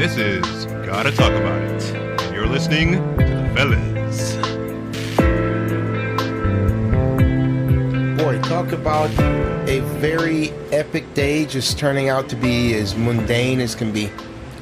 This is Gotta Talk About It. And you're listening to the fellas. Boy, talk about a very epic day just turning out to be as mundane as can be.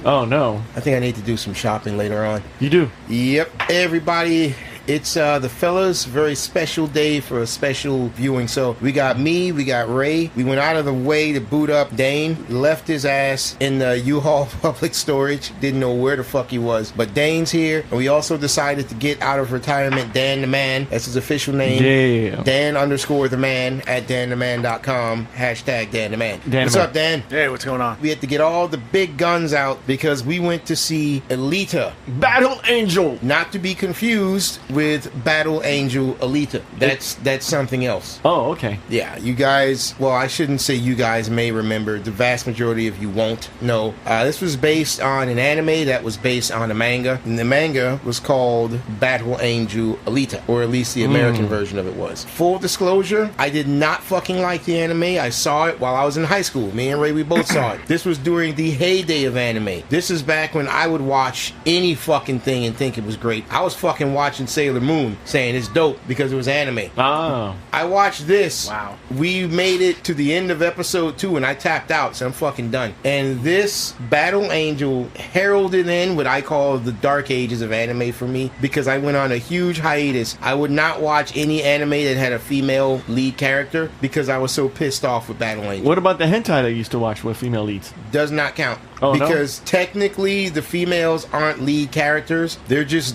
Oh, no. I think I need to do some shopping later on. You do? Yep. Hey, everybody. It's the fellas, very special day for a special viewing. So we got me, we got Ray. We went out of the way to boot up Dane. Left his ass in the U-Haul public storage. Didn't know where the fuck he was. But Dane's here. And we also decided to get out of retirement Dan the Man. That's his official name. Yeah. Dan_the Man at dantheman.com. Hashtag Dan the Man. What's up, Dan? Hey, what's going on? We had to get all the big guns out because we went to see Alita Battle Angel. Not to be confused with Battle Angel Alita. That's something else. Oh, okay. Yeah, you guys, well, I shouldn't say you guys may remember. The vast majority of you won't know. This was based on an anime that was based on a manga. And the manga was called Battle Angel Alita, or at least the American version of it was. Full disclosure, I did not fucking like the anime. I saw it while I was in high school. Me and Ray, we both saw it. This was during the heyday of anime. This is back when I would watch any fucking thing and think it was great. I was fucking watching Sailor Moon saying it's dope because it was anime. Oh. I watched this. Wow. We made it to the end of episode 2 and I tapped out, so I'm fucking done. And this Battle Angel heralded in what I call the dark ages of anime for me because I went on a huge hiatus. I would not watch any anime that had a female lead character because I was so pissed off with Battle Angel. What about the hentai that you used to watch with female leads? Does not count. Oh, because technically the females aren't lead characters. They're just,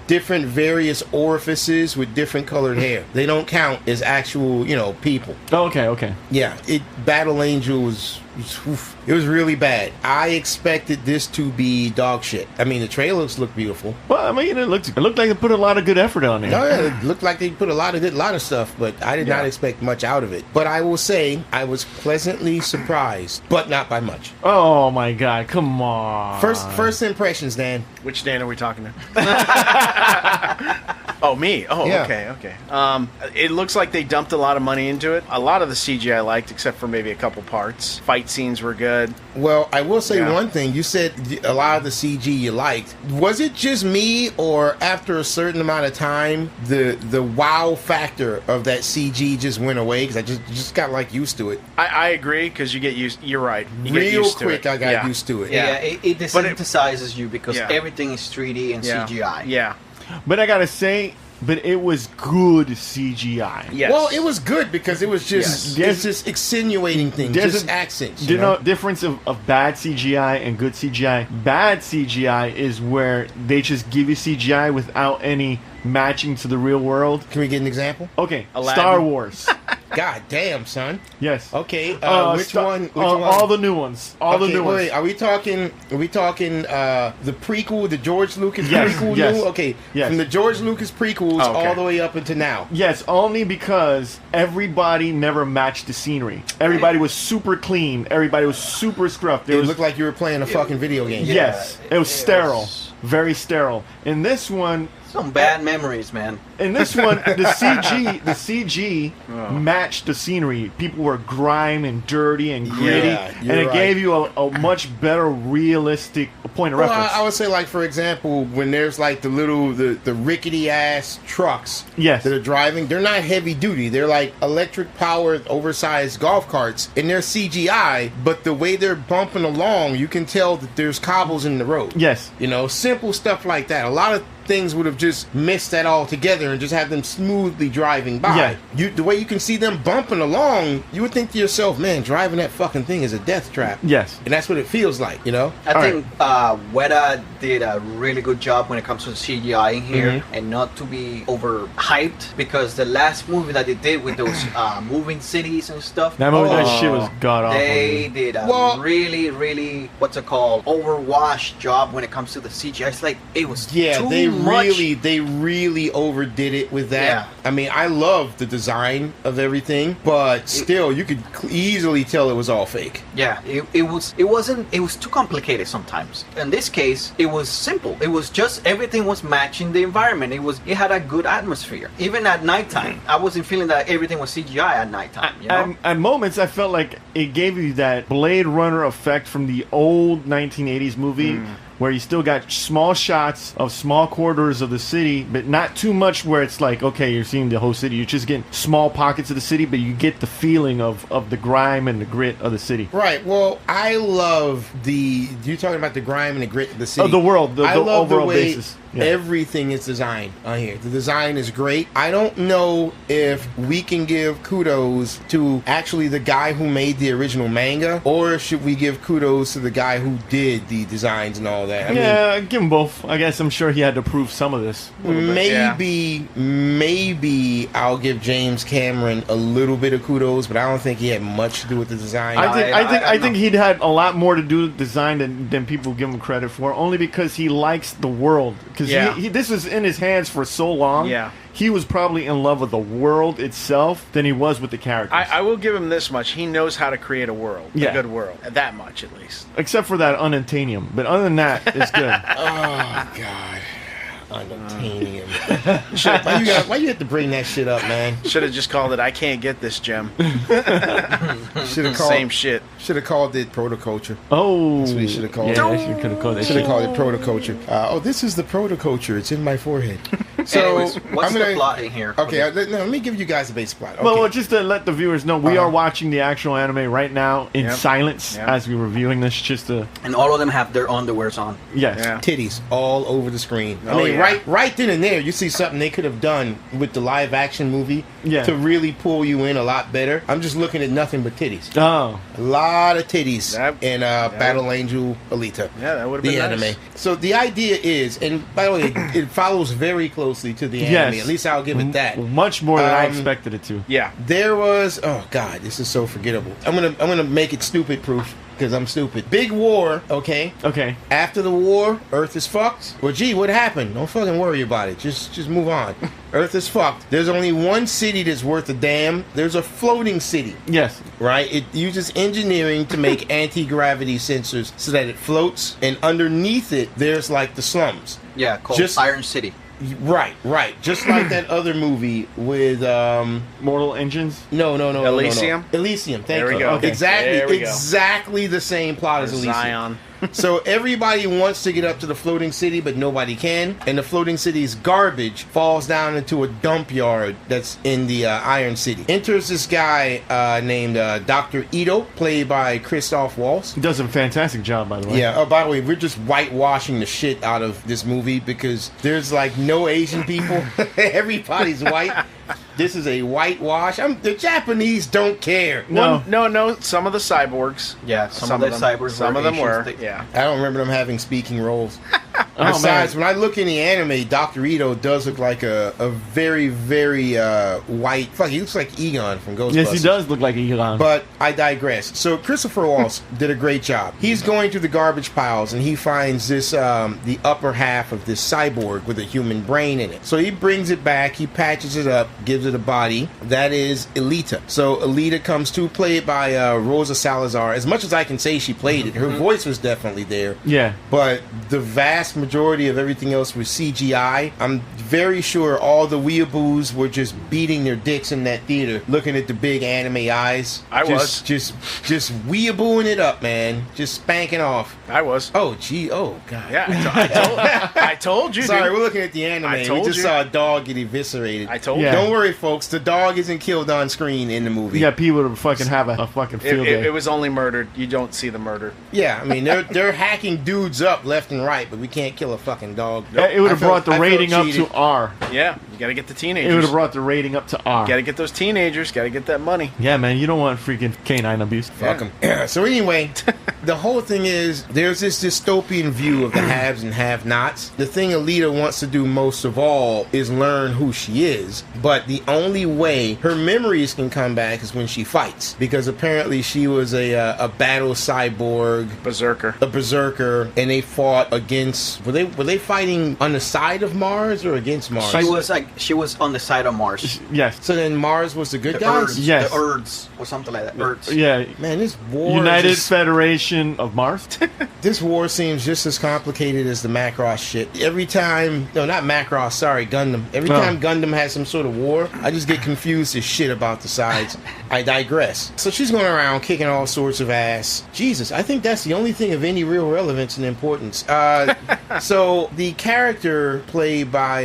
different various orifices with different colored hair. They don't count as actual, people. Oh, okay. Yeah, Battle Angel was it was really bad. I expected this to be dog shit. I mean, the trailers look beautiful. Well, I mean, it looked like they put a lot of good effort on it. No, it looked like they put a lot of stuff, but I did not expect much out of it. But I will say, I was pleasantly surprised, but not by much. Oh my God, come on. First impressions, Dan. Which Dan are we talking to? Oh, me. Oh, yeah. Okay. It looks like they dumped a lot of money into it. A lot of the CG I liked, except for maybe a couple parts. Fight scenes were good. Well, I will say one thing. You said a lot of the CG you liked. Was it just me, or after a certain amount of time, the wow factor of that CG just went away? Because I just got used to it. I agree, because you get used. You're right. You Real get used quick, to it. I got used to it. Yeah, it desensitizes you because everything is 3D and CGI. Yeah. But I gotta say, it was good CGI. Yes. Well, it was good because it was just it's just extenuating things, just accents. You know, difference of bad CGI and good CGI. Bad CGI is where they just give you CGI without any matching to the real world. Can we get an example? Okay, Aladdin. Star Wars. God damn, son. Yes. Okay. Which one? All the new ones. All the new ones. Wait, are we talking the prequel, the George Lucas prequel? Yes. New? Okay. Yes. From the George Lucas prequels all the way up until now. Yes, only because everybody never matched the scenery. Everybody was super clean. Everybody was super scruffed. It looked like you were playing a fucking video game. Yes. It was sterile. Very sterile. In this one, some bad memories, man. in this one, the CG matched the scenery. People were grime and dirty and gritty, and it gave you a much better realistic point of reference. I would say, for example, when there's the rickety ass trucks that are driving, they're not heavy duty. They're like electric powered, oversized golf carts, and they're CGI. But the way they're bumping along, you can tell that there's cobbles in the road. Yes, simple stuff like that. A lot of things would have just missed that all together and just have them smoothly driving by. Yeah. The way you can see them bumping along, you would think to yourself, man, driving that fucking thing is a death trap. Yes. And that's what it feels like, I think Weta did a really good job when it comes to CGI in here, and not to be overhyped, because the last movie that they did with those moving cities and stuff, that shit was god awful. They did a really, really, overwashed job when it comes to the CGI. It's like, it was too much. They really overdid it with that. Yeah. I mean, I love the design of everything, but still, you could easily tell it was all fake. Yeah, it was too complicated sometimes. In this case, it was simple. It was just everything was matching the environment. It had a good atmosphere. Even at nighttime, I wasn't feeling that everything was CGI at nighttime. At moments, I felt like it gave you that Blade Runner effect from the old 1980s movie. where you still got small shots of small corridors of the city, but not too much where it's like, okay, you're seeing the whole city. You're just getting small pockets of the city, but you get the feeling of the grime and the grit of the city. Right. Well, I love you're talking about the grime and the grit of the city. Of the world, the I love overall the way basis. Yeah. everything is designed on here. The design is great. I don't know if we can give kudos to actually the guy who made the original manga, or should we give kudos to the guy who did the designs and all that? I mean, give him both. I guess I'm sure he had to prove some of this. Maybe I'll give James Cameron a little bit of kudos, but I don't think he had much to do with the design. I think he'd had a lot more to do with design than people give him credit for, only because he likes the world. Because this was in his hands for so long. Yeah. He was probably in love with the world itself than he was with the characters. I will give him this much. He knows how to create a world. Yeah. A good world. That much, at least. Except for that unobtainium. But other than that, it's good. Oh, God. Unobtainium. Why you have to bring that shit up, man? Should have just called it, I can't get this gem. Should have called Same shit. Should have called it protoculture. Oh. That's what you should have called it. Yeah, you could have called it. Should have called it protoculture. This is the protoculture. It's in my forehead. So Anyways, what's the plot in here? Okay, let me give you guys a basic plot. Okay. Well, just to let the viewers know, we are watching the actual anime right now in Yep. silence Yep. as we're reviewing this. Just to And all of them have their underwears on. yes, Yeah. Titties all over the screen. I Oh, mean, yeah. right then and there, you see something they could have done with the live action movie Yeah. to really pull you in a lot better. I'm just looking at nothing but titties. oh, A lot of titties That- in Battle Angel Alita. Yeah, that would've the been anime. nice. So the idea is, and by the way, it follows very closely to the anime. yes. At least I'll give it that. Much more than I Um, expected it to. Yeah. There was God, this is so forgettable. I'm gonna make it stupid proof because I'm stupid. Big war, okay. Okay. After the war, Earth is fucked. Well, gee, what happened? Don't fucking worry about it. Just move on. Earth is fucked. There's only one city that's worth a damn. There's a floating city, Yes. right? It uses engineering to make anti-gravity sensors so that it floats, and underneath it, there's like the slums. Yeah, called Just- Iron City. Right. Just like that other movie with Mortal Engines. No. Elysium? Elysium. Thank There we you. go. Okay. Exactly. There we go. Exactly the same plot as Elysium. Zion. So everybody wants to get up to the floating city, but nobody can. And the floating city's garbage falls down into a dump yard that's in the Iron City. Enters this guy named Dr. Ito, played by Christoph Waltz. He does a fantastic job, by the way. Yeah. Oh, by the way, we're just whitewashing the shit out of this movie because there's like no Asian people. Everybody's white. This is a whitewash. The Japanese don't care. No. No. Some of the cyborgs. Yeah, some of the cyborgs Some were of them Asians. were. They- Yeah. I don't remember them having speaking roles. Oh, Besides, man. when I look in the anime, Dr. Ito does look like a very, very white... Fuck, he looks like Egon from Ghostbusters. Yes, he does look like Elon. But I digress. So Christopher Waltz did a great job. He's going through the garbage piles and he finds this the upper half of this cyborg with a human brain in it. So he brings it back, he patches it up, gives it a body. That is Alita. So Alita comes to, played by Rosa Salazar. As much as I can say she played it, her voice was definitely there. yeah. But the vast majority of everything else was CGI. I'm very sure all the weeaboos were just beating their dicks in that theater, looking at the big anime eyes. I was. Just weeabooing it up, man. Just spanking off. I was. Oh, gee. Oh, God. Yeah, I told you, Sorry, dude. we're looking at the anime. I We told just you. saw a dog get eviscerated. I told Yeah. you. Don't worry, folks. The dog isn't killed on screen in the movie. Yeah, people would fucking have a fucking field day. It was only murdered. You don't see the murder. Yeah, I mean, they're hacking dudes up left and right, but we can't kill a fucking dog. It would have I brought felt- the I felt rating up cheated. to R. Yeah, you got to get the It would teenagers. have brought the rating up to R. Got to get those teenagers. Got to get that money. Yeah, man, you don't want freaking canine abuse. Fuck 'em. So anyway, the whole thing is there's this dystopian view of the haves and have-nots. The thing Alita wants to do most of all is learn who she is, but the only way her memories can come back is when she fights, because apparently she was a battle cyborg, Berserker. a berserker, and they fought against. Were they fighting on the side of Mars or against Mars? She was on the side of Mars. Yes. So then Mars was the good The guys. Earths, Yes. the Earths, or something like that. Earths. Yeah. Man, this war. United is just, destruction of Mars. This war seems just as complicated as the Macross shit. Every time, no, not Macross, sorry, Gundam. Every time Gundam has some sort of war, I just get confused as shit about the sides. I digress. So she's going around kicking all sorts of ass. Jesus, I think that's the only thing of any real relevance and importance. So the character played by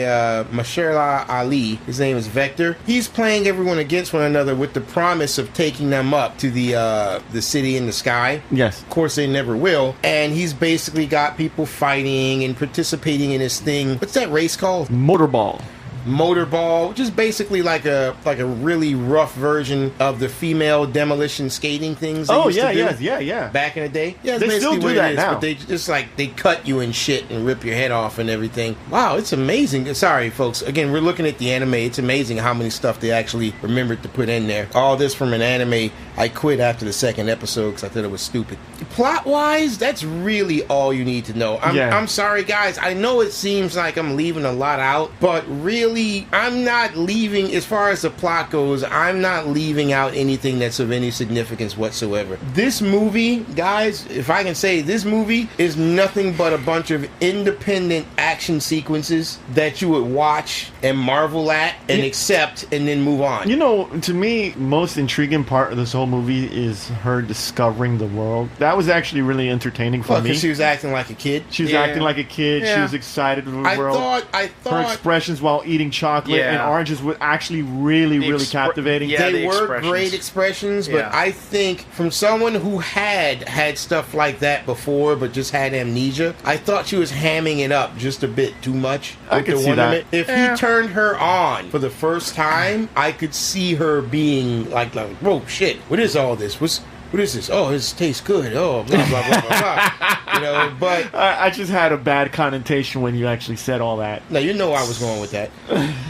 Mahershala Ali, his name is Vector. He's playing everyone against one another with the promise of taking them up to the city in the sky. Yes. Of course, they never will. And he's basically got people fighting and participating in this thing. What's that race called? Motorball. Motorball, which is basically like a really rough version of the female demolition skating things. They used to do yeah. back in the day. Yeah, it's They basically still do what that it is, now. but they just like they cut you and shit and rip your head off and everything. Wow, it's amazing. Sorry, folks. Again, we're looking at the anime. It's amazing how many stuff they actually remembered to put in there. All this from an anime I quit after the second episode because I thought it was stupid. Plot-wise, that's really all you need to know. I'm sorry, guys. I know it seems like I'm leaving a lot out, but really, I'm not leaving, as far as the plot goes, I'm not leaving out anything that's of any significance whatsoever. This movie, guys, if I can say, this movie is nothing but a bunch of independent action sequences that you would watch and marvel at and accept and then move on. You know, to me, most intriguing part of this whole movie is her discovering the world. That was actually really entertaining for me. Because she was acting like a kid. She was acting like a kid. She was excited with the world. I thought her expressions while eating chocolate and oranges were actually really captivating. Yeah, they were great expressions, but I think from someone who had stuff like that before, but just had amnesia, I thought she was hamming it up just a bit too much. I could see that. If he turned her on for the first time, I could see her being like, whoa, shit, what is all this? What is this? Oh, this tastes good. Oh, blah, blah, blah, blah, blah. You know, but... I just had a bad connotation when you actually said all that. No, you know I was going with that.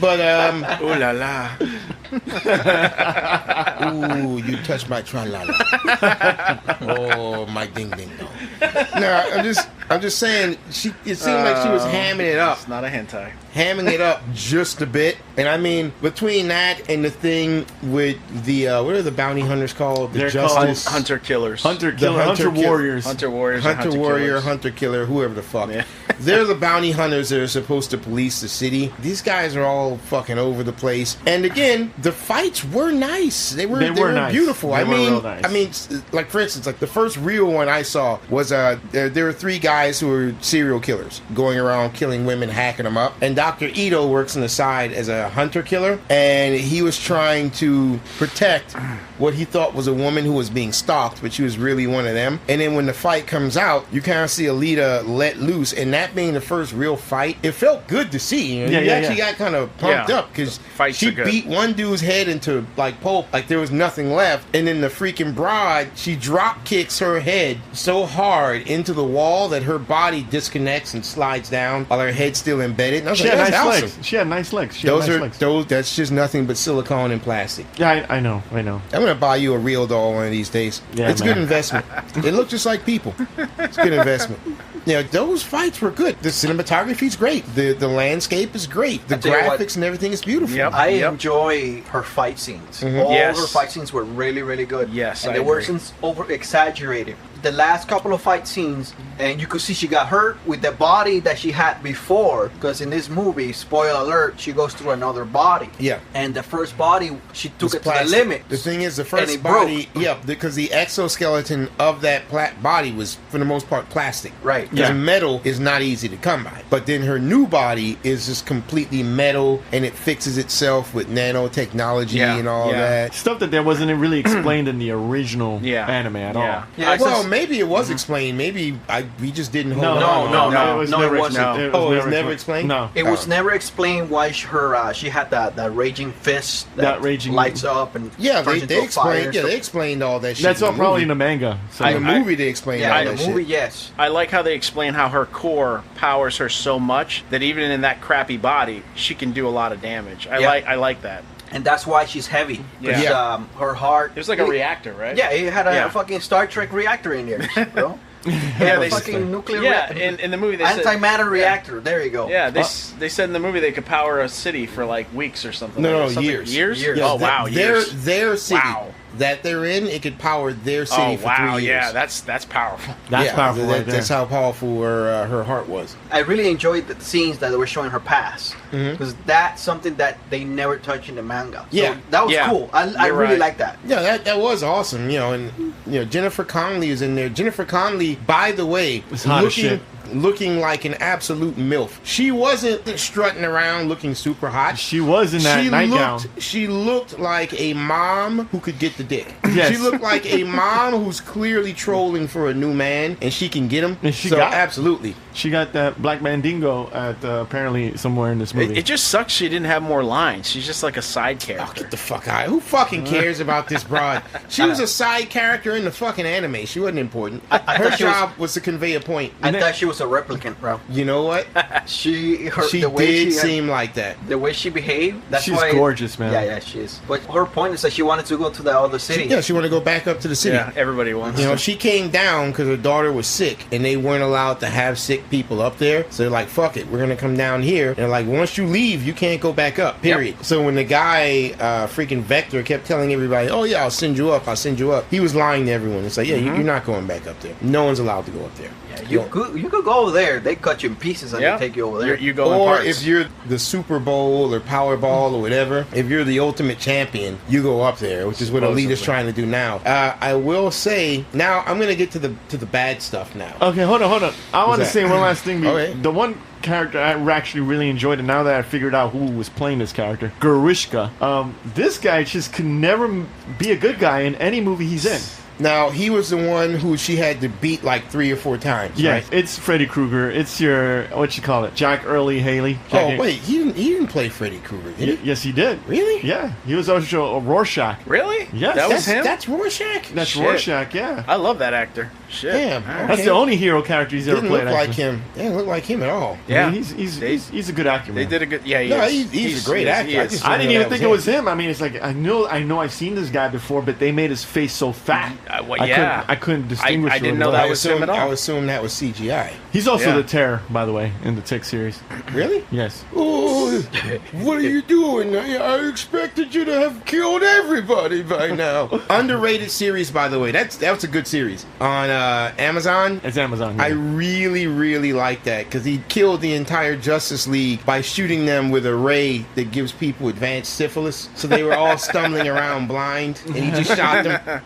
But, Ooh la la. Ooh, you touched my tra-la-la. Oh, my ding-ding-dong. No, I'm just saying, it seemed like she was hamming it up. It's not a hentai. Hamming it up just a bit. And I mean, between that and the thing with the, what are the bounty hunters called? They're called Hunter killers. Hunter warriors. Hunter warriors. Hunter warrior, killers. hunter killer, whoever the fuck. Yeah. They're the bounty hunters that are supposed to police the city. These guys are all fucking over the place. And again, the fights were nice. They were nice. beautiful. They were real nice. I mean, like for instance, like the first real one I saw was there were three guys who were serial killers going around killing women, hacking them up. And Dr. Ito works on the side as a hunter killer, and he was trying to protect what he thought was a woman who was being stalked, but she was really one of them. And then when the fight comes out, you kind of see Alita let loose, and that being the first real fight, it felt good to see. You actually got kind of pumped up because she beat one dude's head into like pulp, like there was nothing left, and then the freaking broad, she drop kicks her head so hard into the wall that her body disconnects and slides down while her head's still embedded. And I was She like, had that's nice awesome. legs. She had nice legs. That's just nothing but silicone and plastic. Yeah, I know. I'm gonna buy you a real doll one of these days. Yeah, it's a good investment. They look just like people. It's a good investment. Yeah, those fights were good. The cinematography's great. The landscape is great. The graphics and everything is beautiful. Yep. I enjoy her fight scenes. Mm-hmm. All her fight scenes were really, really good. Yes, and I they agree. weren't over exaggerated. The last couple of fight scenes, and you could see she got hurt with the body that she had before, because in this movie, spoiler alert, she goes through another body. Yeah. And the first body, she took it plastic. to the limit. The thing is, the and first it body, broke. because the exoskeleton of that body was, for the most part, plastic. Right. Because Yeah. metal is not easy to come by. But then her new body is just completely metal, and it fixes itself with nanotechnology and all that. Stuff that wasn't really explained in the original anime at all. Yeah, Well, maybe it was explained. Maybe we just didn't hold on. No, it was it never wasn't. explained. Oh, it was never explained? No. It was never explained why she had that raging fist that raging- lights up and Yeah, turns they into a fire explained. and Yeah, stuff. they explained all that shit. That's all the probably in movie. the manga. So In the movie, they explained Yeah, all in that the movie, shit. yes. I like how they explain how her core powers her so much that even in that crappy body, she can do a lot of damage. I like that. And that's why she's heavy. Yeah. Yeah. Her heart. It was like a reactor, right? Yeah, it had a Yeah. fucking Star Trek reactor in there, bro. Yeah, a fucking nuclear Yeah, reactor. in the movie they said Antimatter reactor. There you go. Yeah, they said in the movie they could power a city for like weeks or something. No, like that. years. Years? Years. Oh wow, Their years. city. Wow. that they're in, it could power their city for 3 years. Yeah, that's powerful. That's powerful right there. That's how powerful her heart was. I really enjoyed the scenes that they were showing her past because that's something that they never touch in the manga. So Yeah. that was cool. I really like that. Yeah, that was awesome. And Jennifer Connelly is in there. Jennifer Connelly, by the way, It's hot as shit. looking like an absolute MILF. She wasn't strutting around looking super hot. She was in that nightgown. She looked like a mom who could get the dick. Yes. She looked like a mom who's clearly trolling for a new man, and she can get him. And she got- absolutely. She got that Black Mandingo at apparently somewhere in this movie. It just sucks she didn't have more lines. She's just like a side Oh, character. get the fuck out. Who fucking cares about this broad? She was a side character in the fucking anime. She wasn't important. Her thought she job was to convey a point. I thought she was a replicant, bro. You know what? She She did seem like that. the way she behaved. That's She's why, gorgeous, man. Yeah, she is. But her point is that she wanted to go to the other city. Yeah, she wanted to go back up to the city. Yeah, everybody wants You know, to. she came down because her daughter was sick, and they weren't allowed to have sick people up there. So they're like, "Fuck it, we're gonna come down here." And they're like, "Once you leave, you can't go back up." Period. So when the guy, freaking Vector, kept telling everybody, "Oh yeah, I'll send you up," he was lying to everyone. It's like, "Yeah, you're not going back up there. No one's allowed to go up there." You could go over there. They cut you in pieces and they take you over there. You go in Or parts. if you're the Super Bowl or Powerball or whatever, if you're the ultimate champion, you go up there, which is what Alita's trying to do now. I will say, now I'm going to get to the bad stuff now. Okay, hold on. I want to that? say one last thing. Okay. The one character I actually really enjoyed, and now that I figured out who was playing this character, Garishka. This guy just could never be a good guy in any movie he's in. Now, he was the one who she had to beat like 3 or 4 times, Yeah, right? it's Freddy Krueger. It's your, what you call it, Jack Early Haley. Oh, wait, he didn't play Freddy Krueger, did he? Yes, he did. Really? Yeah, he was also a Rorschach. Really? Yes. That was him? That's Rorschach? That's Shit. Rorschach, yeah. I love that actor. Shit. Damn. Alright. That's the only hero character he's ever Didn't played. look like actually. him. Didn't look like him at all. Yeah. I mean, he's a good actor, man. They did a good... Yeah, No, is. he's a great actor. he I is. just- I didn't know even that think was it was him. I mean, it's like I know I've seen this guy before, but they made his face so fat. I couldn't distinguish. I didn't what know it that was. was him at all. I assume that was CGI. He's also Yeah. the Terror, by the way, in the Tick series. Really? Yes. Oh, what are you doing? I expected you to have killed everybody by now. Underrated series, by the way. That's a good series on Amazon. It's Amazon. I Yeah. really, really like that because he killed the entire Justice League by shooting them with a ray that gives people advanced syphilis. So they were all stumbling around blind, and he just shot them.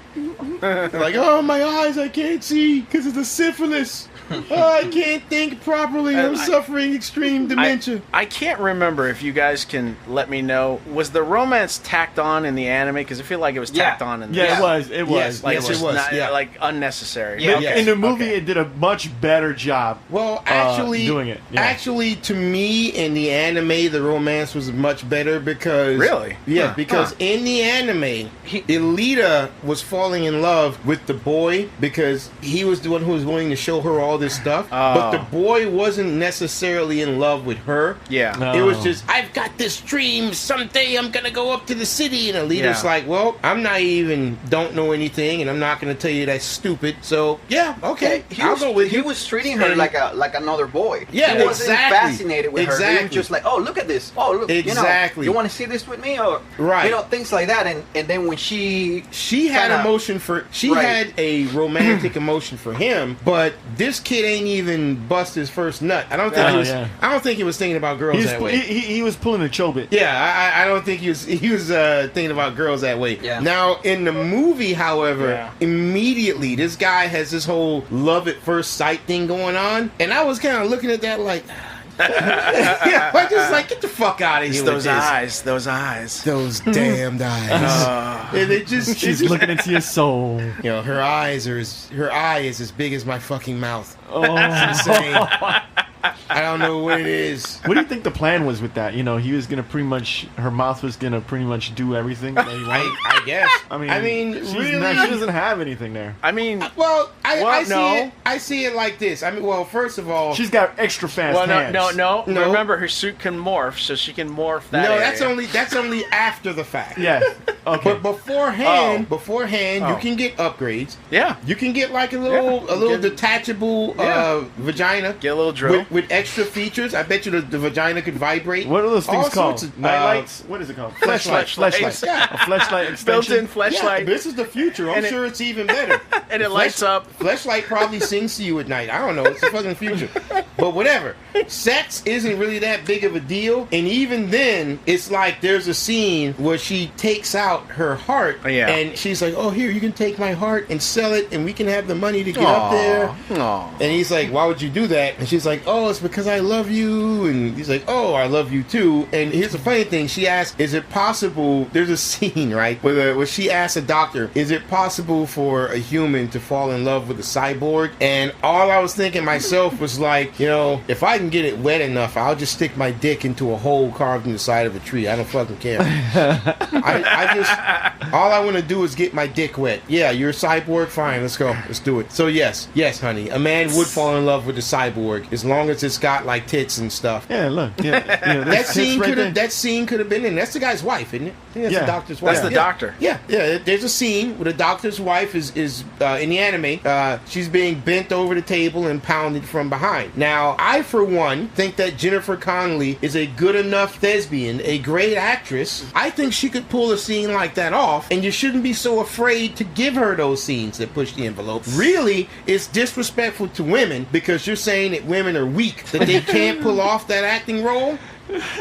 They're like, "Oh, my eyes, I can't see because of the syphilis. Oh, I can't think properly. I'm suffering extreme dementia." I can't remember if you guys can let me know. Was the romance tacked on in the anime? Because I feel like it was tacked on in the Yeah, it was. It was. Yes, Like, yes, just it was. not, Yeah. like unnecessary. Yeah. But Yes. in the movie, Okay. it did a much better job. Well, actually, doing it, yeah. actually, to me, in the anime, the romance was much better because Really? yeah, because in the anime, Alita was falling in love with the boy because he was the one who was willing to show her all this stuff, but the boy wasn't necessarily in love with her. Yeah. No. It was just, "I've got this dream. Someday I'm gonna go up to the city." And Alita's Yeah. like, "Well, I'm naive and don't know anything, and I'm not gonna tell you that's stupid. So yeah, okay, I'll go with He you." was treating her And- like another boy. Yeah, he wasn't exactly. fascinated with her. He Exactly. was just like, "Oh, look at this. Oh, look, Exactly. You want to see this with me, or Right. things like that." And then when she had kinda- emotion for Right. had a romantic emotion for him, but this kid ain't even bust his first nut. I don't think Oh, he was. yeah. I don't think he was thinking about girls He was, that way. he was pulling a Chobit. Yeah, I don't think he was thinking about girls that way. Yeah. Now in the movie, however, Yeah. immediately this guy has this whole love at first sight thing going on, and I was kind of looking at that like, yeah, I just like, get the fuck out of here It's with those this. eyes. Those eyes. Those damned eyes. And it just, She's looking into your soul. you know, her eye is as big as my fucking mouth. Oh. It's insane. I don't know what it is. What do you think the plan was with that? You know, he was gonna pretty much, her mouth was gonna pretty much do everything that he wanted. I guess. I mean, she's really, not, she doesn't have anything there. I mean, well, Well, I see no. it. I see it like this. I mean, well, first of all, She's got extra fast well, hands. no. No. Remember, her suit can morph, so she can morph that. no, area. that's only after the fact. Yeah. Okay. But beforehand, Oh. you can get upgrades. Yeah. You can get like a little Yeah. detachable Yeah. vagina. Get a little drill. with extra features. I bet you the vagina could vibrate. What are those things All called? sorts of- Nightlights? What is it called? Fleshlights. Yeah. A fleshlight extension. Built-in Yeah, fleshlight. this is the future. I'm And sure it's even better. And it lights up. Fleshlight probably sings to you at night. I don't know. It's the fucking future. But whatever. Sex isn't really that big of a deal. And even then, it's like there's a scene where she takes out her heart. Yeah. And she's like, oh, here, you can take my heart and sell it, and we can have the money to get up there. Aw. And he's like, why would you do that? And she's like, oh, it's because I love you. And he's like, oh, I love you too. And here's the funny thing. She asked, is it possible, there's a scene, right, where she asked a doctor, is it possible for a human to fall in love with a cyborg? And all I was thinking myself was like, you know, if I can get it wet enough, I'll just stick my dick into a hole carved in the side of a tree. I don't fucking care. I just, all I want to do is get my dick wet. Yeah, you're a cyborg? Fine, let's go. Let's do it. So yes, honey, a man would fall in love with a cyborg as long as it's got like tits and stuff. Yeah, look. Yeah, That that's scene right could there. have been in. That's the guy's wife, isn't it? I think that's Yeah. the doctor's wife. That's the Yeah. doctor. Yeah. There's a scene where the doctor's wife is in the anime. She's being bent over the table and pounded from behind. Now, I for one think that Jennifer Connelly is a good enough thespian, a great actress. I think she could pull a scene like that off, and you shouldn't be so afraid to give her those scenes that push the envelope. Really, it's disrespectful to women because you're saying that women are weak, that they can't pull off that acting role.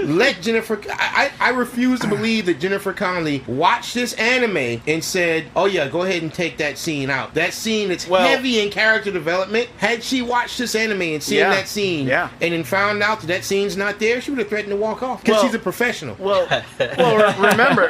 Let Jennifer... I refuse to believe that Jennifer Connelly watched this anime and said, oh yeah, go ahead and take that scene out. That scene that's heavy in character development. Had she watched this anime and seen that scene and then found out that scene's not there, she would have threatened to walk off. Because she's a professional. Well,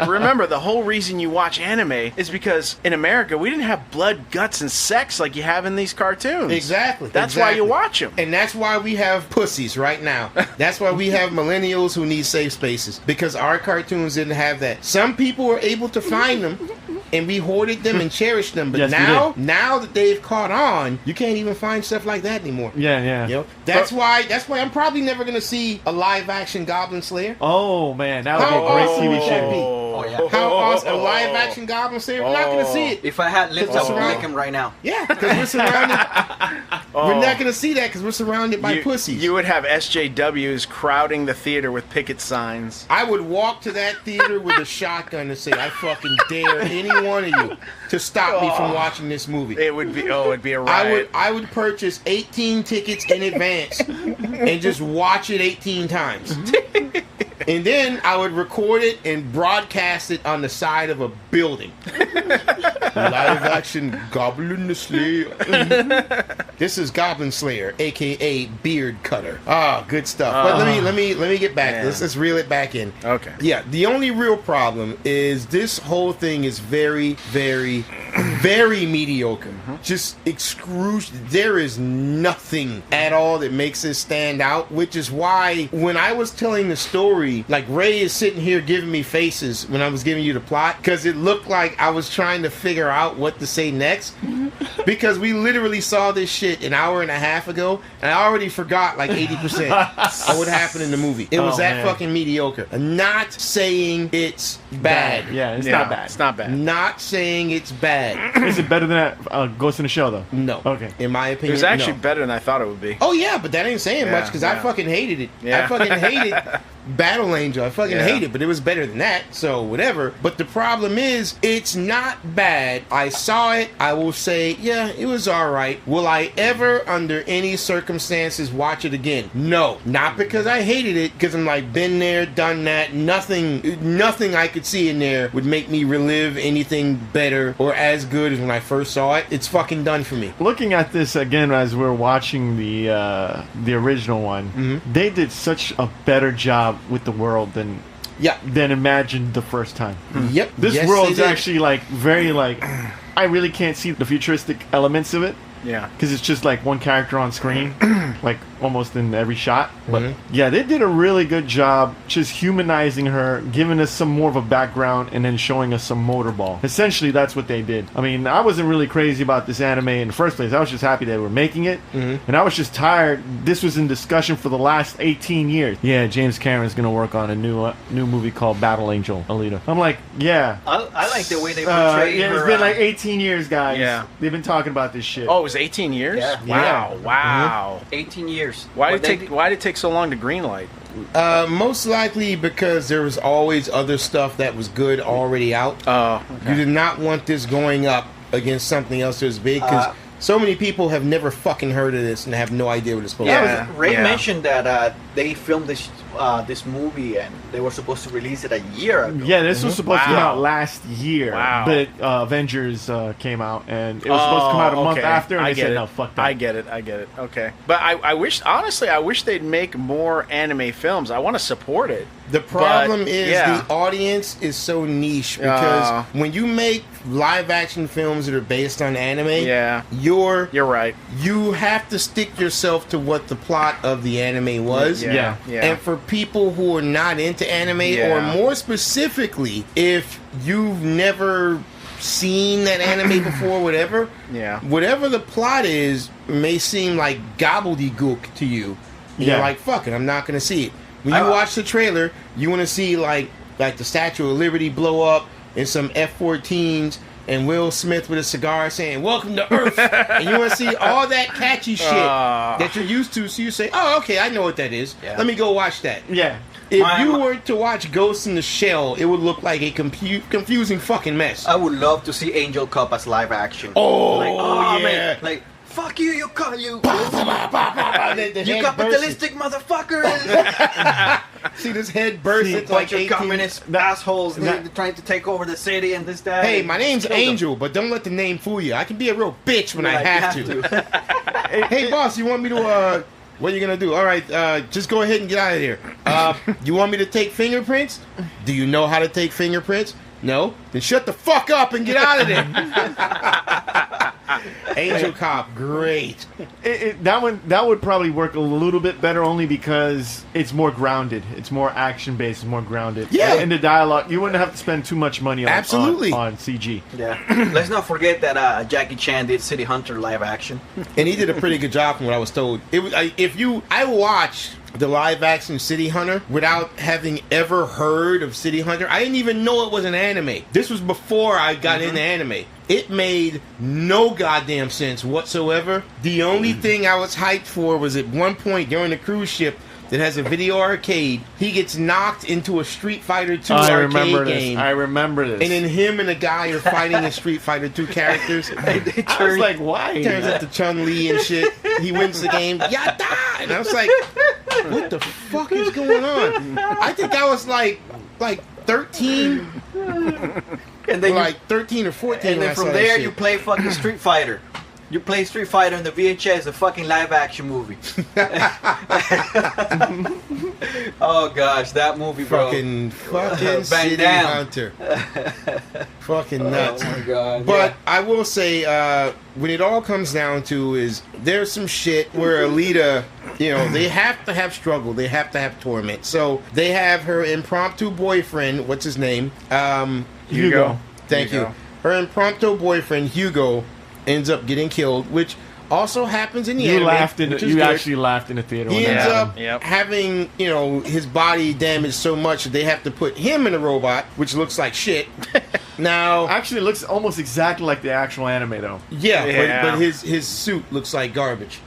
remember, the whole reason you watch anime is because in America, we didn't have blood, guts, and sex like you have in these cartoons. Exactly. That's why you watch them. And that's why we have pussies right now. That's why we have millennials who need safe spaces. Because our cartoons didn't have that. Some people were able to find them, and we hoarded them and cherished them. But Yes, now that they've caught on, you can't even find stuff like that anymore. Yeah. You know? That's why I'm probably never going to see a live-action Goblin Slayer. Oh, man. That would be a great TV show. Oh, yeah. How awesome. A live-action Goblin Slayer? We're not going to see it. If I had lips, I would make him right now. Yeah, because we're surrounded. We're not going to see that because we're surrounded by pussies. You would have SJWs crowding the theater with picket signs. I would walk to that theater with a shotgun and say, I fucking dare any one of you to stop me from watching this movie. It'd be a riot. I would purchase 18 tickets in advance and just watch it 18 times. And then I would record it and broadcast it on the side of a building. Live action Goblin Slayer. This is Goblin Slayer, aka Beard Cutter. Ah, good stuff. But let me get back. Man. Let's reel it back in. Okay. Yeah, the only real problem is this whole thing is very, very, very mediocre. Just excruciating. There is nothing at all that makes it stand out, which is why when I was telling the story, like Ray is sitting here giving me faces when I was giving you the plot, because it looked like I was trying to figure out what to say next. Because we literally saw this shit an hour and a half ago, and I already forgot like 80% of what happened in the movie. It was that fucking mediocre. Not saying it's bad. Yeah, it's not bad. It's not bad. Not saying it's bad. Is it better than that Ghost in the Shell, though? No. Okay. In my It opinion, was actually no. better than I thought it would be. Oh yeah, but that ain't saying much because I fucking hated it. Yeah. I fucking hated Battle Angel. I fucking Yeah. hate it, but it was better than that, so whatever. But the problem is, it's not bad. I saw it. I will say, yeah, it was alright. Will I ever, under any circumstances, watch it again? No. Not because I hated it, because I'm like, been there, done that. Nothing I could see in there would make me relive anything better or as good as when I first saw it. It's fucking done for me. Looking at this again as we're watching the original one, they did such a better job with the world than imagined the first time. Yep. This Yes, world they is did. actually like very like I really can't see the futuristic elements of it. Yeah. Because it's just like one character on screen, like almost in every shot. But yeah, they did a really good job just humanizing her, giving us some more of a background, and then showing us some motorball. Essentially, that's what they did. I mean, I wasn't really crazy about this anime in the first place. I was just happy they were making it. And I was just tired. This was in discussion for the last 18 years. Yeah, James Cameron's going to work on a new movie called Battle Angel, Alita. I'm like, yeah. I like the way they portray yeah, her. it's been like 18 years, guys. Yeah. They've been talking about this shit. Oh, it was 18 years? Yeah. Wow. Yeah. Wow. 18 years. years. Why But did it take so long to greenlight? Most likely because there was always other stuff that was good already out. Oh, You did not want this going up against something else that was big because so many people have never fucking heard of this and have no idea what it's supposed to be. Ray mentioned that they filmed this movie and they were supposed to release it a year ago. Yeah, this was supposed to come Wow. out last year, Wow. but Avengers came out, and it was supposed to come out a month after, and I they get said, it. no, fuck that. I get it. Okay. But I wish, honestly, I wish they'd make more anime films. I want to support it. The problem is yeah. the audience is so niche because when you make live action films that are based on anime, You're right. you have to stick yourself to what the plot of the anime was. Yeah. And for people who are not into anime, or more specifically, if you've never seen that anime before, whatever the plot is may seem like gobbledygook to you. You're like, fuck it, I'm not going to see it. When you watch the trailer, you want to see like the Statue of Liberty blow up and some F-14s and Will Smith with a cigar saying, "Welcome to Earth." And you want to see all that catchy shit that you're used to. So you say, "Oh, okay, I know what that is. Let me go watch that." Yeah. If you were to watch Ghost in the Shell, it would look like a confusing fucking mess. I would love to see Angel Cup as live action. Man. Like, fuck you, you You capitalistic motherfuckers! See this head burst into Bunch like of 18. communist assholes trying to take over the city and this, that. Hey, my name's Angel, but don't let the name fool you. I can be a real bitch when I have to. Hey, boss, you want me to, what are you going to do? All right, just go ahead and get out of here. You want me to take fingerprints? Do you know how to take fingerprints? No? Then shut the fuck up and get out of there. Angel Cop, great. That would probably work a little bit better only because it's more grounded. It's more action based. It's more grounded. Yeah. And the dialogue, you wouldn't have to spend too much money on on CG. Yeah. Let's not forget that Jackie Chan did City Hunter live action. And he did a pretty good job from what I was told. I watched the live action City Hunter without having ever heard of City Hunter. I didn't even know it was an anime. This was before I got into anime. It made no goddamn sense whatsoever. The only thing I was hyped for was at one point during the cruise ship that has a video arcade, he gets knocked into a Street Fighter 2 arcade game. I remember this. And then him and the guy are fighting the Street Fighter 2 characters. I was like, why? Turns into Chun-Li and shit. He wins the game. Yatta! And I was like, what the fuck is going on? I think I was like 13. And then like 13 or 14. And then from there you play fucking Street Fighter. You play Street Fighter in the VHS, a fucking live action movie. Oh gosh, that movie, bro. Fucking Van City Damme. Hunter. Fucking nuts. Oh my god. But I will say, when it all comes down to is there's some shit where Alita, they have to have struggle. They have to have torment. So they have her impromptu boyfriend, what's his name? Hugo. Thank you. Her impromptu boyfriend, Hugo, ends up getting killed, which also happens in the anime. You actually laughed in the theater. He when ends that up happened. having, his body damaged so much that they have to put him in a robot, which looks like shit. Now, actually, it looks almost exactly like the actual anime, though. Yeah. But his suit looks like garbage.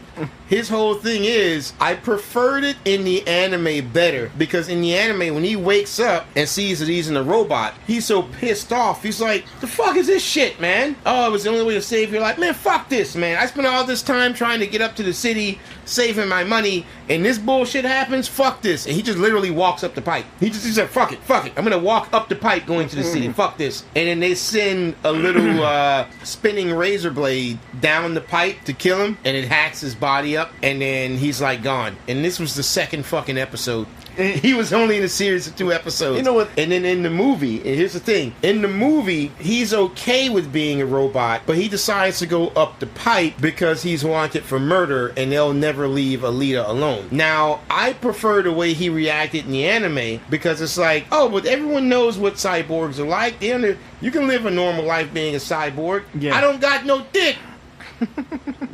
His whole thing is, I preferred it in the anime better because in the anime, when he wakes up and sees that he's in a robot, he's so pissed off. He's like, the fuck is this shit, man? Oh, it was the only way to save your life. Man, fuck this, man. I spent all this time trying to get up to the city, saving my money, and this bullshit happens? Fuck this. And he just literally walks up the pipe. He said, fuck it. I'm gonna walk up the pipe going to the city. Fuck this. And then they send a little spinning razor blade down the pipe to kill him, and it hacks his body up, and then he's like gone. And this was the second fucking episode. He was only in a series of 2 episodes. You know what? And then in the movie, and here's the thing, in the movie, he's okay with being a robot, but he decides to go up the pipe because he's wanted for murder, and they'll never leave Alita alone. Now, I prefer the way he reacted in the anime because it's like, oh, but everyone knows what cyborgs are like. You can live a normal life being a cyborg. Yeah. I don't got no dick.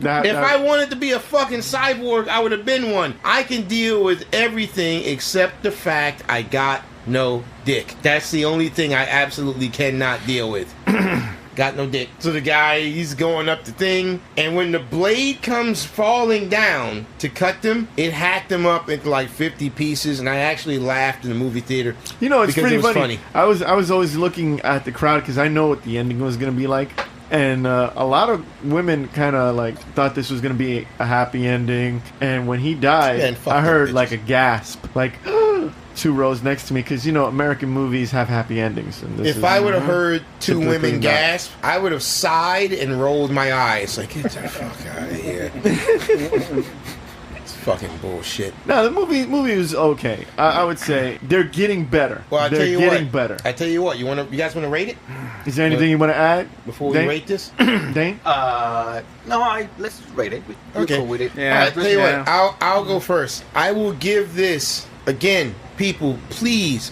If I wanted to be a fucking cyborg, I would have been one. I can deal with everything except the fact I got no dick. That's the only thing I absolutely cannot deal with. got no dick. So the guy, he's going up the thing, and when the blade comes falling down to cut them, it hacked them up into like 50 pieces, and I actually laughed in the movie theater. You know, it's because pretty it was funny. I was always looking at the crowd because I know what the ending was going to be like. And a lot of women kind of like thought this was going to be a happy ending. And when he died, Man, fuck I heard them like bitches. a gasp, like 2 rows next to me, because you know American movies have happy endings. And this If I would have Mm-hmm. heard 2 typically women not. gasp, I would have sighed and rolled my eyes. Like, get the fuck out of here. It's fucking bullshit. No, the movie was okay. I would say they're getting better. Well, I they're tell you getting what. better. I tell you what. You guys want to rate it Is there anything you want to add before we Dane? rate this? Dane? No, let's rate it. We're Okay. cool with it. Yeah. All right, tell you Yeah. what. I'll go first. I will give this again. People, please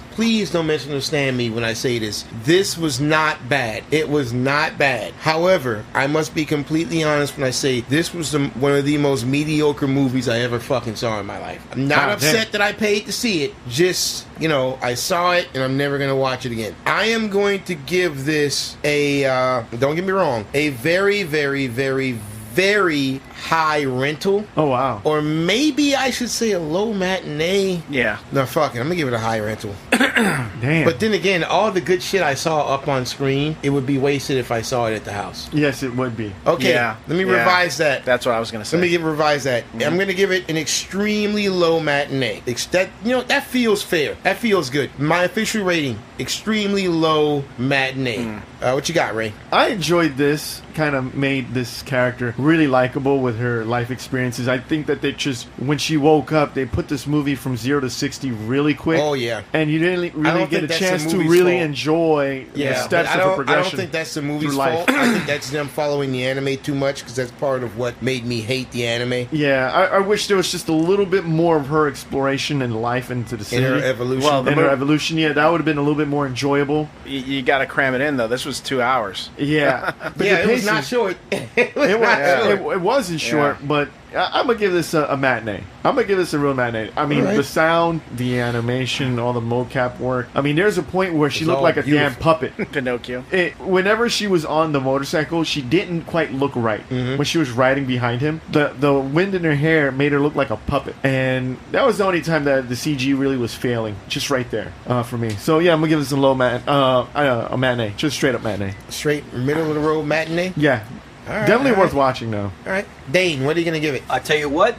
don't misunderstand me when I say this. This was not bad. It was not bad. However, I must be completely honest when I say this was one of the most mediocre movies I ever fucking saw in my life. I'm not upset that I paid to see it. Just, I saw it and I'm never going to watch it again. I am going to give this a, don't get me wrong, a very, very, very, very high rental. Oh wow. Or maybe I should say a low matinee. Yeah. No, fuck it. I'm gonna give it a high rental. Damn. But then again, all the good shit I saw up on screen, it would be wasted if I saw it at the house. Yes, it would be. Okay, Yeah. let me Yeah. revise that. That's what I was gonna say. Let me revise that. I'm gonna give it an extremely low matinee. That feels fair. That feels good. My official rating: extremely low matinee. What you got, Ray? I enjoyed this. Kind of made this character really likable with her life experiences. I think that they just, when she woke up, they put this movie from 0 to 60 really quick. Oh yeah. And you didn't really don't get a think that's the chance to movie's really fault. enjoy the Yeah, steps but of her I progression. don't think that's the movie's through life. fault. I think that's them following the anime too much because that's part of what made me hate the anime. Yeah, I wish there was just a little bit more of her exploration and life into the In city. her evolution. Well, In her evolution, yeah, that would have been a little bit more enjoyable. You got to cram it in though. This was 2 hours. Yeah, but yeah, the it was pacing- not short. It was It, not short. it wasn't short, but I'm gonna give this a matinee. I'm gonna give this a real matinee. I mean, Alright. the sound, the animation, all the mocap work. I mean, there's a point where she It's looked all like a damn beautiful. puppet. Pinocchio. Whenever she was on the motorcycle, she didn't quite look right. Mm-hmm. When she was riding behind him, the wind in her hair made her look like a puppet, and that was the only time that the CG really was failing. Just right there for me. So yeah, I'm gonna give this a low a matinee, just straight up matinee. Straight middle of the road matinee. Yeah, All right, definitely all worth right. watching though. All right, Dane, what are you gonna give it? I tell you what,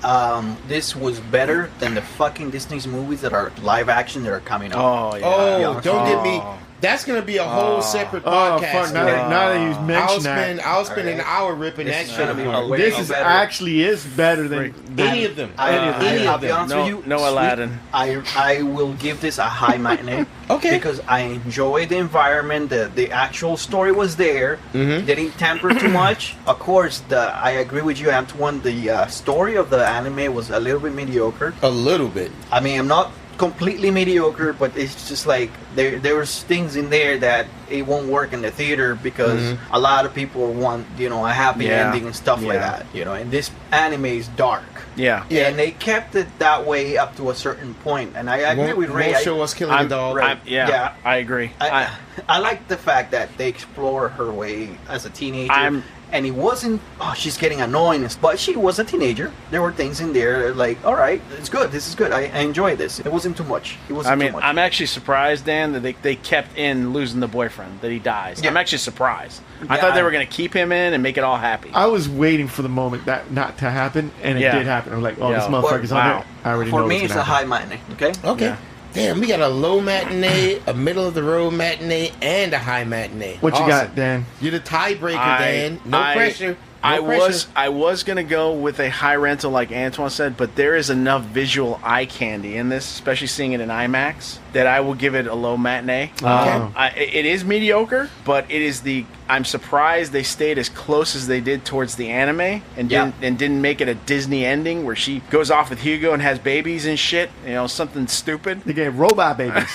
this was better than the fucking Disney's movies that are live action that are coming out. Oh yeah. Oh, yeah. don't get me. Oh. That's gonna be a whole separate Oh podcast. fuck! Now that you mention that, I'll spend an Alright. hour ripping that This is shit gonna be apart. way this is better. actually is better than Any of them. I'll be honest No- with you. no Sweet, Aladdin. I will give this a high matinee. Okay. Because I enjoy the environment. The actual story was there. Mhm. They didn't tamper too much. Of course, I agree with you, Antoine. The story of the anime was a little bit mediocre. A little bit. I mean, I'm not completely mediocre, but it's just like there's things in there that it won't work in the theater because a lot of people want a happy Yeah. ending and stuff like Yeah. that. And this anime is dark. Yeah. Yeah. And they kept it that way up to a certain point. And I agree with Ray. Won't show us killing a I'm, dog. Right. yeah, I agree. I like the fact that they explore her way as a teenager. And it wasn't, she's getting annoying, but she was a teenager. There were things in there like, all right, it's good. This is good. I enjoy this. It wasn't too much. It wasn't too much. I'm actually surprised, Dan, that they kept in losing the boyfriend, that he dies. Yeah. I'm actually surprised. I Yeah, thought they were going to keep him in and make it all happy. I was waiting for the moment that not to happen, and it Yeah. did happen. I'm like, oh, Yeah. this motherfucker's on Wow. there. I already For know me, what's it's gonna a happen. high matinee, okay? Okay. Yeah. Damn, we got a low matinee, a middle of the road matinee, and a high matinee. What you Awesome. got, Dan? You're the tiebreaker, Dan. No pressure. I No pressure. was gonna go with a high rental like Antoine said, but there is enough visual eye candy in this, especially seeing it in IMAX, that I will give it a low matinee. Oh. It is mediocre, but it is I'm surprised they stayed as close as they did towards the anime and didn't make it a Disney ending where she goes off with Hugo and has babies and shit. Something stupid. They gave robot babies.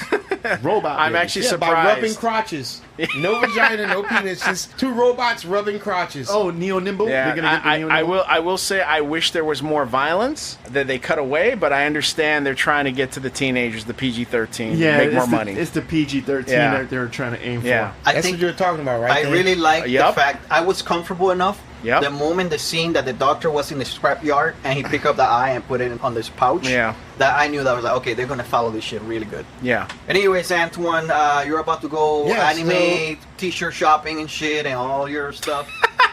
Robot. I'm babies. actually Yeah, surprised. by rubbing crotches. No vagina, no penis. Just two robots rubbing crotches. Oh, Neo Nimble. Yeah, They're gonna get the Neo I Nimble? will say I wish there was more violence that they cut away, but I understand they're trying to get to the teenagers, the PG-13, Yeah, make more it's money. It's the PG-13 Yeah. that they're trying to aim Yeah. for. I That's think what you're talking about, right? I there? really like Yup. the fact I was comfortable enough. Yep. The moment the scene that the doctor was in the scrapyard and he picked up the eye and put it on this pouch. Yeah. That I knew that was like, okay, they're gonna follow this shit really good. Yeah. Anyways, Antoine, you're about to go Yeah, anime t-shirt shopping and shit and all your stuff.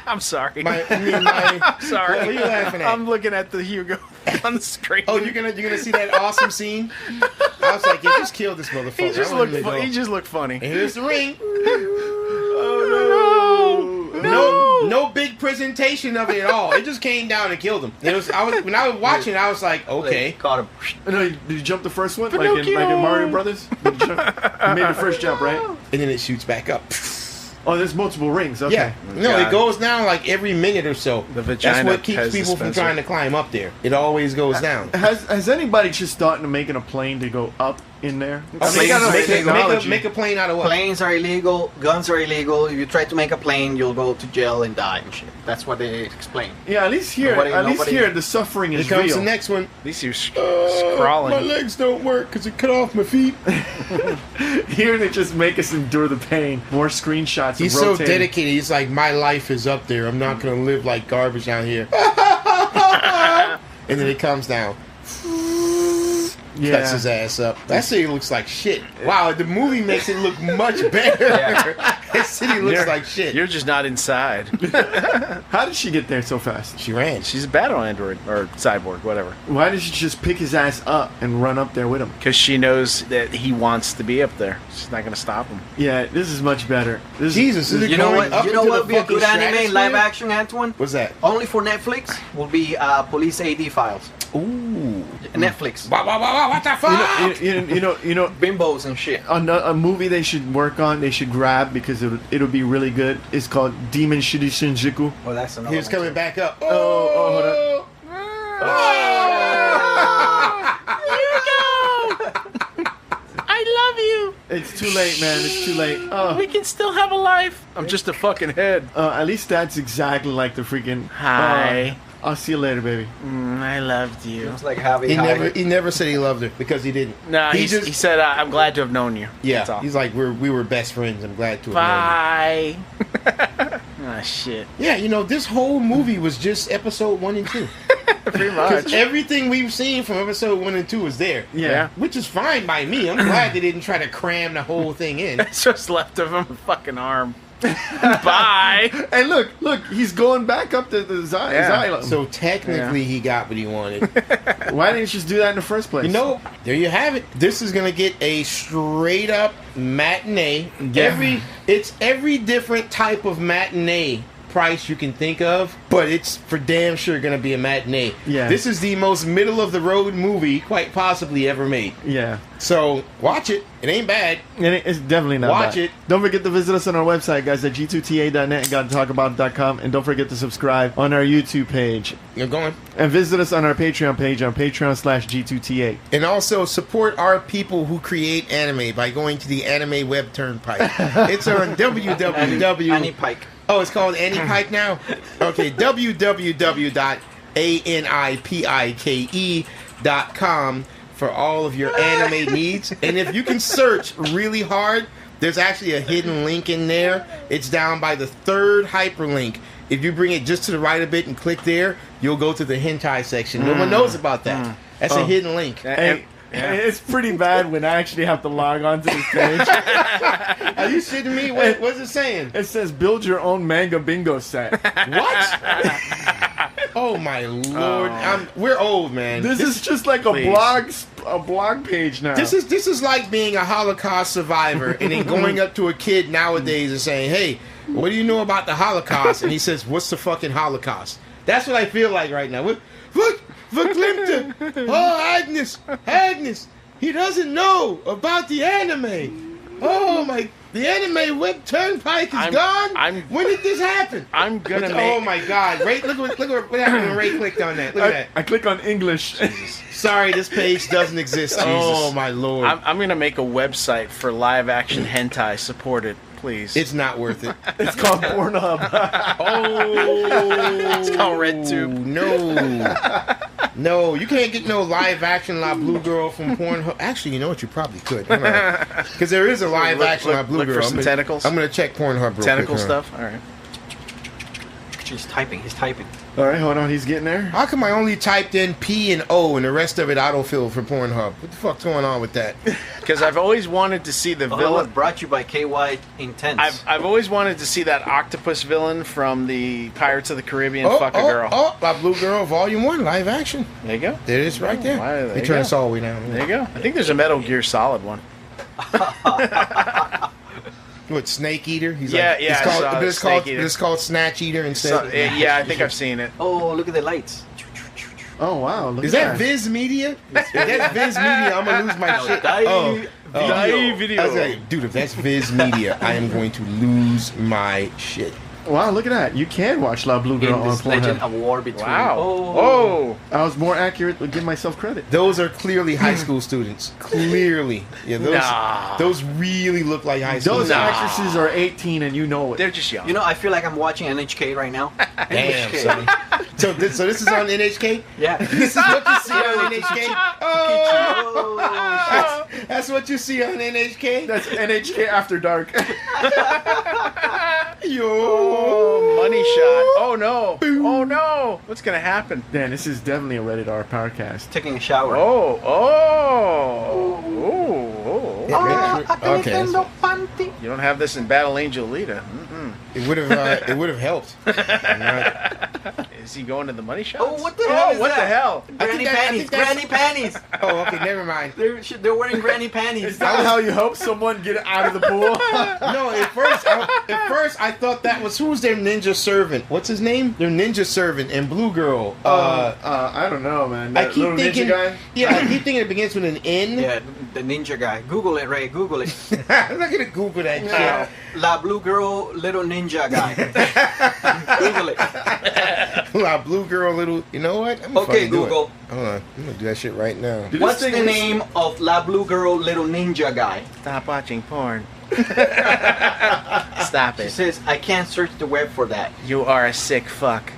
I'm sorry. Sorry. What are you laughing at? I'm looking at the Hugo on the screen. Oh, you're gonna see that awesome scene? I was like, yeah, just kill this motherfucker. he just I wanna let looked. go. He just looked funny. And here's the ring. No. No big presentation of it at all. It just came down and killed him. When I was watching, I was like, okay. Caught him. No, did you jump the first one? Pinocchio. Like in Mario Brothers? Did you made the first jump, right? And then it shoots back up. Oh, there's multiple rings. Okay. Yeah. No, God. it goes down like every minute or so. The That's vagina what keeps Pez people from dispenser. trying to climb up there. It always goes down. Has anybody just thought of making a plane to go up in there? I mean, They got make, technology. make a plane out of what? Planes are illegal. Guns are illegal. If you try to make a plane, you'll go to jail and die and shit. That's what they explain. Yeah, at least here, Nobody- the suffering Here is comes real. the next one. At least you're My scrawling. legs don't work because it cut off my feet. Here they just make us endure the pain. More screenshots. He's of so rotating. dedicated. He's like, my life is up there. I'm not going to live like garbage down here. And then it comes down. Yeah. Cuts his ass up. That city looks like shit. Wow, the movie makes it look much better. That city looks like shit. You're just not inside. How did she get there so fast? She ran. She's a battle android or cyborg, whatever. Why did she just pick his ass up and run up there with him? Because she knows that he wants to be up there. She's not going to stop him. Yeah, this is much better. This Jesus, is it You know going what? up You know into what the would be a good fucking anime stratosphere? live action, Antoine? What's that? Only for Netflix will be Police AD Files. Ooh. Netflix. What the fuck? You know, Bimbos and shit. a movie they should work on, they should grab because it'll be really good. It's called Demon Shiri Shinjuku. Well, that's another He's one, coming too. back up. Oh, I love you. It's too late, man. It's too late. We can still have a life. I'm just a fucking head. At least that's exactly like the freaking. Hi. I'll see you later, baby. I loved you. It's like having He never said he loved her because he didn't. No, he he said, I'm glad to have known you. Yeah, That's all. he's like we were best friends. I'm glad to have known Bye. Ah, shit. you. Yeah, you know this whole movie was just episode 1 and 2. Pretty Because much. everything we've seen from episode 1 and 2 is there. Yeah. Which is fine by me. I'm glad they didn't try to cram the whole thing in. It's just left of him a fucking arm. Bye. And look, he's going back up to the Xylem. So technically, he got what he wanted. Why didn't you just do that in the first place? You know, there you have it. This is gonna get a straight up matinee. Yeah. It's every different type of matinee price you can think of, but it's for damn sure gonna be a matinee. Yeah. This is the most middle of the road movie quite possibly ever made. Yeah. So watch it. It ain't bad. And it's definitely not Watch bad. it. Don't forget to visit us on our website, guys, at g2ta.net and godtalkabout.com. And don't forget to subscribe on our YouTube page. You're going. And visit us on our Patreon page on patreon.com/g2ta. And also support our people who create anime by going to the Anime Web Turnpike. It's on www. Annie Pike. Oh, it's called Annie Pike now? Okay, www.anipike.com for all of your anime needs. And if you can search really hard, there's actually a hidden link in there. It's down by the 3rd hyperlink. If you bring it just to the right a bit and click there, you'll go to the hentai section. No one knows about that. That's a hidden link. Hey, it's pretty bad when I actually have to log on to this page. Are you shitting me? What's it saying? It says build your own manga bingo set. What? Oh my lord! We're old, man. This is just like a blog page now. This is like being a Holocaust survivor and then going up to a kid nowadays and saying, "Hey, what do you know about the Holocaust?" And he says, "What's the fucking Holocaust?" That's what I feel like right now. What? Verklimpte! Oh, Agnes! He doesn't know about the anime. Oh my! The anime web turnpike is gone. When did this happen? I'm gonna Oh my God! Ray, look what happened when Ray clicked on that. Look at that. I click on English. Sorry, this page doesn't exist. Oh my Lord! I'm gonna make a website for live action hentai. Support it, please. It's not worth it. It's called Pornhub. It's called RedTube. No, you can't get no live action La Blue Girl from Pornhub. Actually, you know what? You probably could. Because there is a live action La Blue look Girl. for some tentacles. I'm gonna check Pornhub real Tentacle quick. stuff. All right. He's typing. All right, hold on. He's getting there. How come I only typed in P and O and the rest of it autofilled for Pornhub? What the fuck's going on with that? Because I've always wanted to see the villain. Brought to you by KY Intense. I've always wanted to see that octopus villain from the Pirates of the Caribbean fuck a girl. Oh, La Blue Girl Volume 1 live action. There you go. There it is right there. There They you turn go. us all the way down. There you go. I think there's a Metal Gear Solid one. What, Snake Eater? He's Yeah, like, yeah, I saw Snake Eater. It's called Snatch Eater instead. Yeah, I think I've seen it. Oh, look at the lights. Oh, wow. Look Is at that Viz Media? If that's Viz Media, I'm gonna lose my shit. Video. I was like, dude, if that's Viz Media, I am going to lose my shit. Wow, look at that. You can watch La Blue Girl In on this legend Pornhub. of war between. Wow. Oh. I was more accurate with giving myself credit. Those are clearly high school students. Clearly. Yeah, those really look like high school Those students. actresses are 18 and you know it. They're just young. You know, I feel like I'm watching NHK right now. Damn, NHK. son. So this is on NHK? Yeah. This is what you see on NHK? Oh, That's what you see on NHK? That's NHK After Dark. Yo. Money shot. Oh no. Oh no. What's gonna happen? Dan, this is definitely a Reddit R Powercast. taking a shower. Oh. Okay. You don't have this in Battle Angel Alita. It would have helped. Is he going to the money shots? Oh, what the hell is what that? the hell? Granny I panties. think that's- Granny panties. Oh, okay, never mind. They're wearing granny panties. Is that how you help someone get out of the pool? No, at first I thought that was who's their ninja servant. What's his name? Their ninja servant in Blue Girl. I don't know, man. I That keep little thinking. ninja guy? Yeah, I keep thinking it begins with an N. Yeah, the ninja guy. Google it, Ray. Google it. I'm not gonna Google that shit. La Blue Girl, little ninja guy. Google it. La Blue Girl, little. You know what? I'm Okay, Google. Hold on, I'm gonna do that shit right now. Dude, What's this the thing is- name of La Blue Girl, little ninja guy? Stop watching porn. Stop It it. says, I can't search the web for that. You are a sick fuck.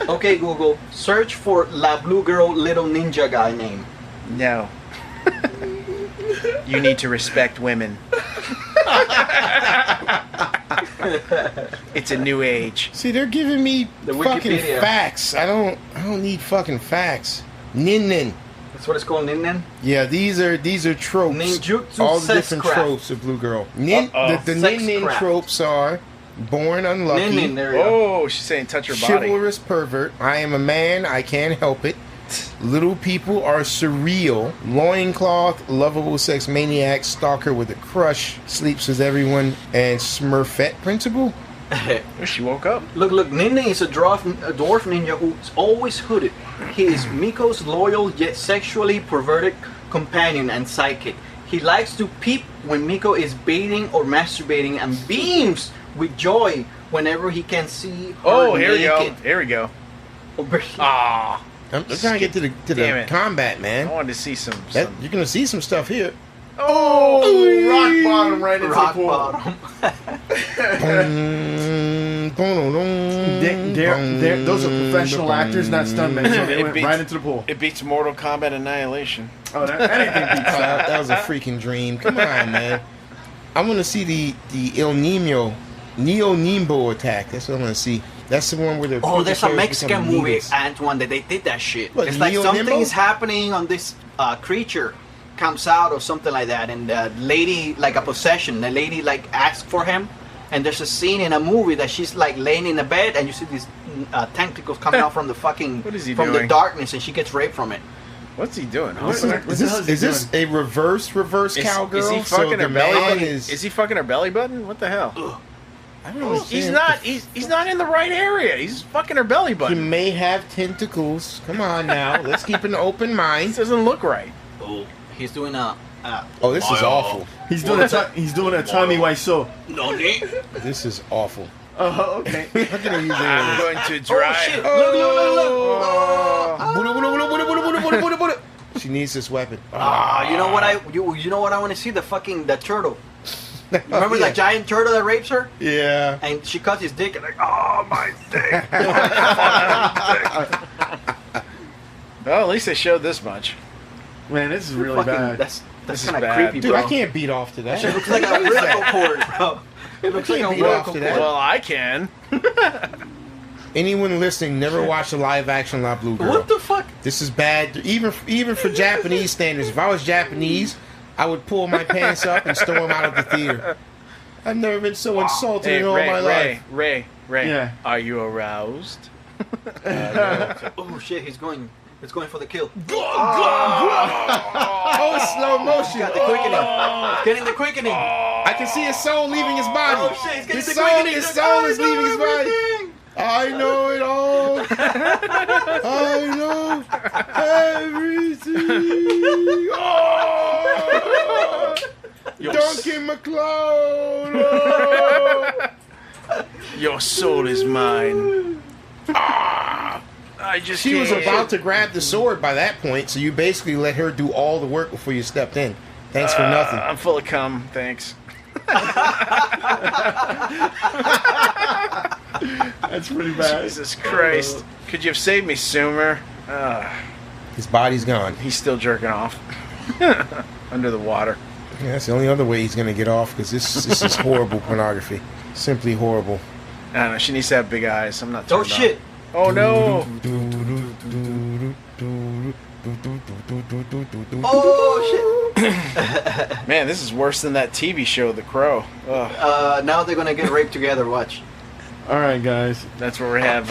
Okay, Google, search for La Blue Girl, little ninja guy name. No. You need to respect women. It's a new age. See, they're giving me The fucking Wikipedia. facts. I don't need fucking facts. Nin. That's what it's called, Nin. Yeah, these are tropes. Ninjutsu All the different sexcraft. tropes of Blue Girl. The Sex nin craft. tropes are born unlucky, Nin, there you go. Oh, she's saying touch her body. chivalrous pervert, I am a man, I can't help it. Little people are surreal, loincloth, lovable sex maniac, stalker with a crush, sleeps with everyone, and Smurfette principle. She woke up. Look, Nin is a dwarf ninja who's always hooded. He is Miko's loyal yet sexually perverted companion and sidekick. He likes to peep when Miko is bathing or masturbating and beams with joy whenever he can see her Oh, here we naked. go. Here we go. go. Ah, I'm trying to get to Damn the it. combat, I man. wanted to see some. You're gonna see some stuff here. Oh, rock bottom right into Rock the pool. bottom. Those are professional actors, not stuntmen. So they It went beats- right into the pool. It beats Mortal Kombat Annihilation. Oh, anything beats that. That was a freaking dream. Come on, man. I want to see the El Nino Nimbo attack. That's what I want to see. That's the one where the Oh, there's a characters Mexican become movie, Negros. Antoine, that they did that shit. What, It's like Neo something Nimbo? is happening on this creature comes out or something like that, and the lady, like a possession, the lady like asks for him, and there's a scene in a movie that she's like laying in a bed, and you see these tentacles coming out from the fucking What is he from the doing? darkness, and she gets raped from it. What's he doing? What the hell is he Is this a reverse cowgirl? Is he So fucking the her belly man button? is- Is he fucking her belly button? What the hell? I don't understand He's what not. the He's not in the right area. He's fucking her belly He button. may have tentacles. Come on now. Let's keep an open This mind. doesn't look right. Oh, he's doing a Oh, this is awful. He's doing a Tommy Wiseau. No need. This is awful. Oh, okay. Look at him using I'm it. going to Oh dry. shit! Look! She needs this weapon. You know what you know what I want to see? The turtle. Remember Yeah. that giant turtle that rapes her? Yeah. And she cuts his dick and like, oh my dick. Well, at least they showed this much. Man, this is really Fucking- bad. That's This is kind of bad. creepy, Dude, bro. I can't beat off to that. It looks like a umbilical cord, bro. It looks like a can't beat off umbilical to cord. that. Well, I can. Anyone listening, never watched a live action La Blue Girl. What the fuck? This is bad, even for Japanese standards. If I was Japanese, I would pull my pants up and storm out of the theater. I've never been so insulted Hey, in all my life. Ray. Yeah. Are you aroused? Oh shit, he's going for the kill. Oh, slow motion. Got the quickening. He's getting the quickening. I can see his soul leaving his body. Oh shit, he's getting His the soul, quickening. his soul is leaving his body. Everything. I know it all. I know everything. Oh! Duncan McLeod. Oh! Your soul is mine. I just She was can't. about to grab the sword by that point, so you basically let her do all the work before you stepped in. Thanks for nothing. I'm full of cum, thanks. That's pretty bad. Jesus Christ. Could you have saved me sooner? His body's gone. He's still jerking off. Under the water. Yeah, that's the only other way he's going to get off, because this is horrible pornography. Simply horrible. I don't know, she needs to have big eyes. I'm not turned Oh shit. on. Oh no! Oh shit. Man, this is worse than that TV show, The Crow. Ugh. Now they're gonna get raped together. Watch. All right, guys. That's where we have